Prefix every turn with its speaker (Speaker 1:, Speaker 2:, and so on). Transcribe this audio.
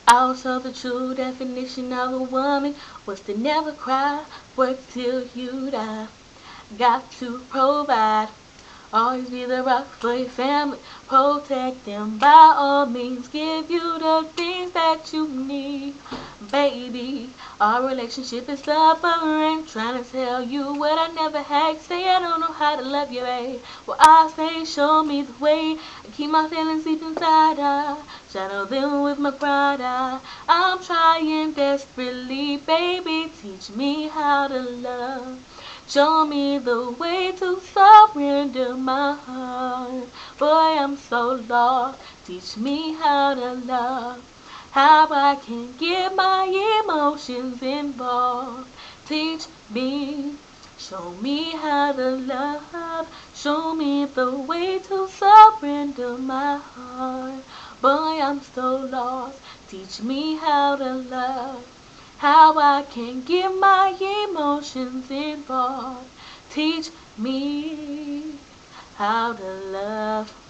Speaker 1: Also, the true definition of a woman was to never cry, work till you die. Got to provide, always be the rock for your family, protect them by all means, give you the things that you need. Baby, our relationship is suffering, trying to tell you what I never had. Say I don't know how to love you, babe. Well, I say show me the way. I keep my feelings deep inside, I shadow them with my pride. I'm trying desperately, baby, teach me how to love. Show me the way to surrender my heart. Boy, I'm so lost. Teach me how to love. How I can get my emotions involved. Teach me. Show me how to love. Show me the way to surrender my heart. Boy, I'm so lost. Teach me how to love. How I can get my emotions involved. Teach me how to love.